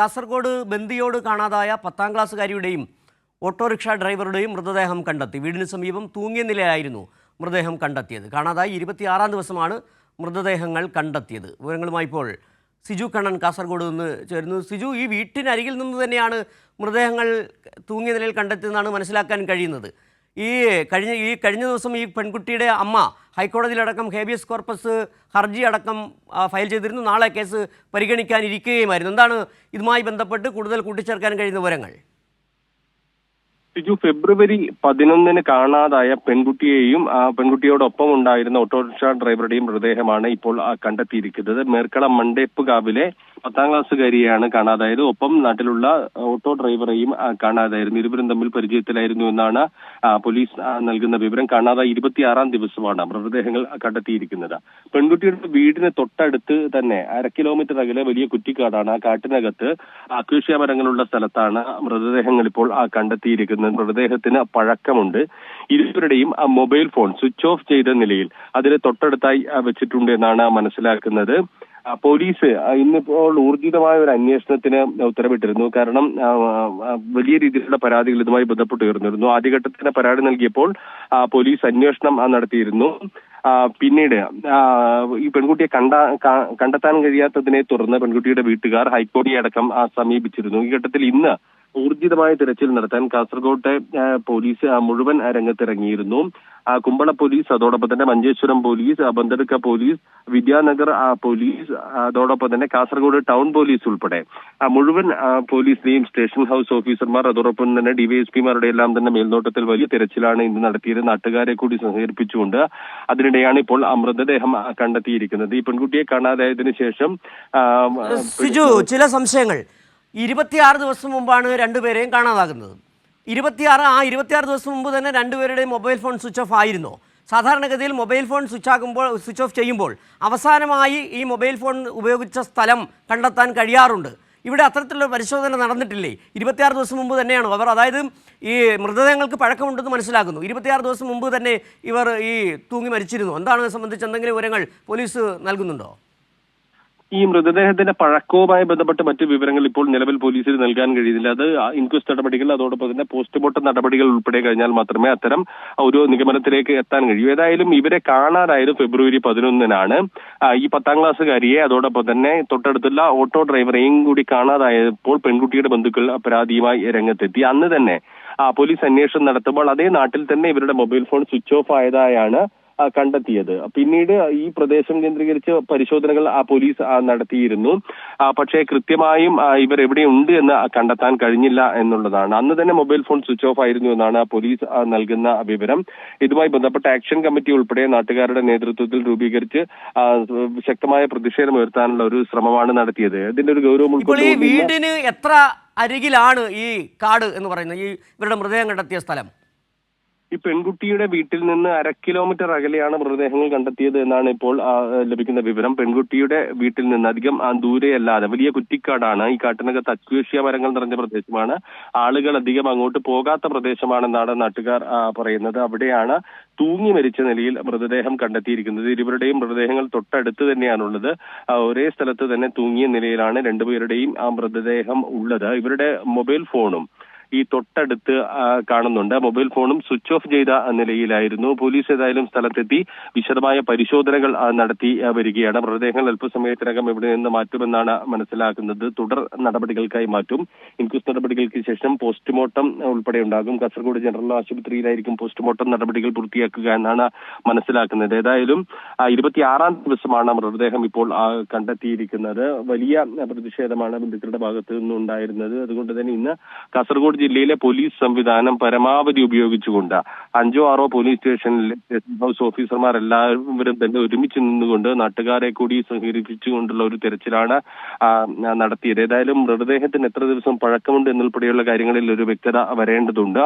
കാസർഗോഡ് ബന്ദിയോട് കാണാതായ 10ാം ക്ലാസ്സുകാരിയുടെയും ഓട്ടോറിക്ഷ ഡ്രൈവറുടെയും മൃതദേഹം കണ്ടെത്തി. വീടിന് സമീപം തൂങ്ങിയ നിലയായിരുന്നു മൃതദേഹം കണ്ടെത്തിയത്. കാണാതായി 26ാം ദിവസമാണ് മൃതദേഹങ്ങൾ കണ്ടെത്തിയത്. വിവരങ്ങളുമായി ഇപ്പോൾ സിജു കണ്ണൻ കാസർഗോഡ് നിന്ന് ചേരുന്നു. സിജു, ഈ വീട്ടിനരികിൽ നിന്ന് തന്നെയാണ് മൃതദേഹങ്ങൾ തൂങ്ങിയ നിലയിൽ കണ്ടെത്തിയതെന്നാണ് മനസ്സിലാക്കാൻ കഴിയുന്നത്. കഴിഞ്ഞ ദിവസം ഈ പെൺകുട്ടിയുടെ അമ്മ ഹൈക്കോടതിയിലടക്കം ഹേബിയസ് കോർപ്പസ് ഹർജി അടക്കം ഫയൽ ചെയ്തിരുന്നു. നാളെ കേസ് പരിഗണിക്കാനിരിക്കുകയുമായിരുന്നു. എന്താണ് ഇതുമായി ബന്ധപ്പെട്ട് കൂടുതൽ കൂട്ടിച്ചേർക്കാൻ കഴിയുന്ന വിവരങ്ങൾ? ഫെബ്രുവരി 11 കാണാതായ പെൺകുട്ടിയെയും പെൺകുട്ടിയോടൊപ്പം ഉണ്ടായിരുന്ന ഓട്ടോറിക്ഷ ഡ്രൈവറുടെയും മൃതദേഹമാണ് ഇപ്പോൾ കണ്ടെത്തിയിരിക്കുന്നത്. മേർക്കളം മണ്ടേപ്പുകാവിലെ 10ാം ക്ലാസ്സുകാരിയെയാണ് കാണാതായത്. ഒപ്പം നാട്ടിലുള്ള ഓട്ടോ ഡ്രൈവറെയും കാണാതായിരുന്നു. ഇരുവരും തമ്മിൽ പരിചയത്തിലായിരുന്നു എന്നാണ് പോലീസ് നൽകുന്ന വിവരം. കാണാതായി 26ാം ദിവസമാണ് മൃതദേഹങ്ങൾ കണ്ടെത്തിയിരിക്കുന്നത്. പെൺകുട്ടിയുടെ വീടിന് തൊട്ടടുത്ത് തന്നെ 1/2 കിലോമീറ്റർ അകലെ വലിയ കുറ്റിക്കാടാണ്. ആ കാട്ടിനകത്ത് അക്വേഷ്യ മരങ്ങളുള്ള സ്ഥലത്താണ് മൃതദേഹങ്ങൾ ഇപ്പോൾ കണ്ടെത്തിയിരിക്കുന്നത്. മൃതദേഹത്തിന് പഴക്കമുണ്ട്. ഇരുവരുടെയും മൊബൈൽ ഫോൺ സ്വിച്ച് ഓഫ് ചെയ്ത നിലയിൽ അതിന് തൊട്ടടുത്തായി വെച്ചിട്ടുണ്ട് എന്നാണ് മനസ്സിലാക്കുന്നത്. പോലീസ് ഇന്നിപ്പോൾ ഊർജിതമായ ഒരു അന്വേഷണത്തിന് ഉത്തരവിട്ടിരുന്നു. കാരണം വലിയ രീതിയിലുള്ള പരാതികൾ ഇതുമായി ബന്ധപ്പെട്ട് ഉയർന്നിരുന്നു. ആദ്യഘട്ടത്തിന് പരാതി നൽകിയപ്പോൾ പോലീസ് അന്വേഷണം നടത്തിയിരുന്നു. പിന്നീട് ഈ പെൺകുട്ടിയെ കണ്ടെത്താൻ കഴിയാത്തതിനെ തുടർന്ന് പെൺകുട്ടിയുടെ വീട്ടുകാർ ഹൈക്കോടതിയെ അടക്കം സമീപിച്ചിരുന്നു. ഈ ഘട്ടത്തിൽ ഇന്ന് ഊർജിതമായ തിരച്ചിൽ നടത്താൻ കാസർഗോട്ടെ പോലീസ് മുഴുവൻ രംഗത്തിറങ്ങിയിരുന്നു. കുമ്പള പോലീസ്, അതോടൊപ്പം തന്നെ Manjeshwaram police, Bandadka police, Vidyanagar police, അതോടൊപ്പം തന്നെ കാസർഗോഡ് ടൗൺ പോലീസ് ഉൾപ്പെടെ മുഴുവൻ പോലീസിനെയും സ്റ്റേഷൻ ഹൗസ് ഓഫീസർമാർ, അതോടൊപ്പം തന്നെ ഡിവൈഎസ്പിമാരുടെ എല്ലാം തന്നെ മേൽനോട്ടത്തിൽ വലിയ തിരച്ചിലാണ് ഇന്ന് നടത്തിയത്. നാട്ടുകാരെ കൂടി സഹകരിപ്പിച്ചുകൊണ്ട് അതിനിടെയാണ് ഇപ്പോൾ മൃതദേഹം കണ്ടെത്തിയിരിക്കുന്നത്. ഈ പെൺകുട്ടിയെ കാണാതായതിനു ശേഷം ചില സംശയങ്ങൾ. 26 ദിവസം മുമ്പാണ് രണ്ടുപേരെയും കാണാതാകുന്നത്. 26 ദിവസം മുമ്പ് തന്നെ രണ്ടുപേരുടെയും മൊബൈൽ ഫോൺ സ്വിച്ച് ഓഫ് ആയിരുന്നോ? സാധാരണഗതിയിൽ മൊബൈൽ ഫോൺ സ്വിച്ച് ഓഫ് ചെയ്യുമ്പോൾ അവസാനമായി ഈ മൊബൈൽ ഫോൺ ഉപയോഗിച്ച സ്ഥലം കണ്ടെത്താൻ കഴിയാറുണ്ട്. ഇവിടെ അത്തരത്തിലുള്ള പരിശോധന നടന്നിട്ടില്ലേ? 26 ദിവസം മുമ്പ് തന്നെയാണോ അവർ, അതായത് ഈ മൃതദേഹങ്ങൾക്ക് പഴക്കമുണ്ടെന്ന് മനസ്സിലാക്കുന്നു, 26 ദിവസം മുമ്പ് തന്നെ ഇവർ ഈ തൂങ്ങി മരിച്ചിരുന്നു? എന്താണ് സംബന്ധിച്ച് എന്തെങ്കിലും വിവരങ്ങൾ പോലീസ് നൽകുന്നുണ്ടോ? ഈ മൃതദേഹത്തിന്റെ പഴക്കവുമായി ബന്ധപ്പെട്ട് മറ്റു വിവരങ്ങൾ ഇപ്പോൾ നിലവിൽ പോലീസിന് നൽകാൻ കഴിയുന്നില്ല. അത് ഇൻക്വസ്റ്റ് നടപടികൾ, അതോടൊപ്പം തന്നെ പോസ്റ്റ്മോർട്ടം നടപടികൾ ഉൾപ്പെടെ കഴിഞ്ഞാൽ മാത്രമേ അത്തരം ഒരു നിഗമനത്തിലേക്ക് എത്താൻ കഴിയൂ. ഏതായാലും ഇവരെ കാണാതായത് ഫെബ്രുവരി 11 ഈ 10ാം ക്ലാസ്സുകാരിയെ, അതോടൊപ്പം തന്നെ തൊട്ടടുത്തുള്ള ഓട്ടോ ഡ്രൈവറെയും കൂടി കാണാതായപ്പോൾ പെൺകുട്ടിയുടെ ബന്ധുക്കൾ പരാതിയുമായി രംഗത്തെത്തി. അന്ന് തന്നെ പോലീസ് അന്വേഷണം നടത്തുമ്പോൾ അതേ നാട്ടിൽ തന്നെ ഇവരുടെ മൊബൈൽ ഫോൺ സ്വിച്ച് ഓഫ് ആയതായാണ് കണ്ടെത്തിയത്. പിന്നീട് ഈ പ്രദേശം കേന്ദ്രീകരിച്ച് പരിശോധനകൾ പോലീസ് നടത്തിയിരുന്നു. പക്ഷേ കൃത്യമായും ഇവർ എവിടെയുണ്ട് എന്ന് കണ്ടെത്താൻ കഴിഞ്ഞില്ല എന്നുള്ളതാണ്. അന്ന് തന്നെ മൊബൈൽ ഫോൺ സ്വിച്ച് ഓഫ് ആയിരുന്നു എന്നാണ് പോലീസ് നൽകുന്ന വിവരം. ഇതുമായി ബന്ധപ്പെട്ട ആക്ഷൻ കമ്മിറ്റി ഉൾപ്പെടെ നാട്ടുകാരുടെ നേതൃത്വത്തിൽ രൂപീകരിച്ച് ശക്തമായ പ്രതിഷേധം ഉയർത്താനുള്ള ഒരു ശ്രമമാണ് നടത്തിയത്. ഇതിന്റെ ഒരു ഗൗരവം ഉൾപ്പെടെ വീടിന് എത്ര അരികിലാണ് ഈ കാട് എന്ന് പറയുന്നത്, ഈ ഇവരുടെ മൃതദേഹം കണ്ടെത്തിയ സ്ഥലം? ഈ പെൺകുട്ടിയുടെ വീട്ടിൽ നിന്ന് 1/2 കിലോമീറ്റർ അകലെയാണ് മൃതദേഹങ്ങൾ കണ്ടെത്തിയത് എന്നാണ് ഇപ്പോൾ ലഭിക്കുന്ന വിവരം. പെൺകുട്ടിയുടെ വീട്ടിൽ നിന്ന് അധികം ദൂരെയല്ലാതെ വലിയ കുറ്റിക്കാടാണ്. ഈ കാട്ടിനകത്ത് അക്വേഷ്യ മരങ്ങൾ നിറഞ്ഞ പ്രദേശമാണ്. ആളുകൾ അധികം അങ്ങോട്ട് പോകാത്ത പ്രദേശമാണെന്നാണ് നാട്ടുകാർ പറയുന്നത്. അവിടെയാണ് തൂങ്ങി മരിച്ച നിലയിൽ മൃതദേഹം കണ്ടെത്തിയിരിക്കുന്നത്. ഇരുവരുടെയും മൃതദേഹങ്ങൾ തൊട്ടടുത്ത് തന്നെയാണുള്ളത്. ഒരേ സ്ഥലത്ത് തന്നെ തൂങ്ങിയ നിലയിലാണ് രണ്ടുപേരുടെയും മൃതദേഹം ഉള്ളത്. ഇവരുടെ മൊബൈൽ ഫോണും ഈ തൊട്ടടുത്ത് കാണുന്നുണ്ട്. മൊബൈൽ ഫോണും സ്വിച്ച് ഓഫ് ചെയ്ത നിലയിലായിരുന്നു. പോലീസ് ഏതായാലും സ്ഥലത്തെത്തി വിശദമായ പരിശോധനകൾ നടത്തി വരികയാണ്. മൃതദേഹങ്ങൾ അല്പസമയത്തിനകം ഇവിടെ നിന്ന് മാറ്റുമെന്നാണ് മനസ്സിലാക്കുന്നത്. തുടർ നടപടികൾക്കായി മാറ്റും. ഇൻക്വസ്റ്റ് നടപടികൾക്ക് ശേഷം പോസ്റ്റ്മോർട്ടം ഉൾപ്പെടെ ഉണ്ടാകും. കാസർഗോഡ് ജനറൽ ആശുപത്രിയിലായിരിക്കും പോസ്റ്റ്മോർട്ടം നടപടികൾ പൂർത്തിയാക്കുക എന്നാണ് മനസ്സിലാക്കുന്നത്. ഏതായാലും 26ാം ദിവസമാണ് മൃതദേഹം ഇപ്പോൾ കണ്ടെത്തിയിരിക്കുന്നത്. വലിയ പ്രതിഷേധമാണ് ബന്ധുക്കളുടെ ഭാഗത്തു നിന്നുണ്ടായിരുന്നത്. അതുകൊണ്ട് തന്നെ ഇന്ന് കാസർഗോഡ് ജില്ലയിലെ പോലീസ് സംവിധാനം പരമാവധി ഉപയോഗിച്ചുകൊണ്ട് 5ഓ 6ഓ പോലീസ് സ്റ്റേഷനിലെ ഹൗസ് ഓഫീസർമാർ എല്ലാവരും തന്നെ ഒരുമിച്ച് നിന്നുകൊണ്ട് നാട്ടുകാരെ കൂടി സഹകരിപ്പിച്ചുകൊണ്ടുള്ള ഒരു തെരച്ചിലാണ് നടത്തിയത്. ഏതായാലും മൃതദേഹത്തിന് എത്ര ദിവസം പഴക്കമുണ്ട് എന്നുൾപ്പെടെയുള്ള കാര്യങ്ങളിൽ ഒരു വ്യക്തത വരേണ്ടതുണ്ട്.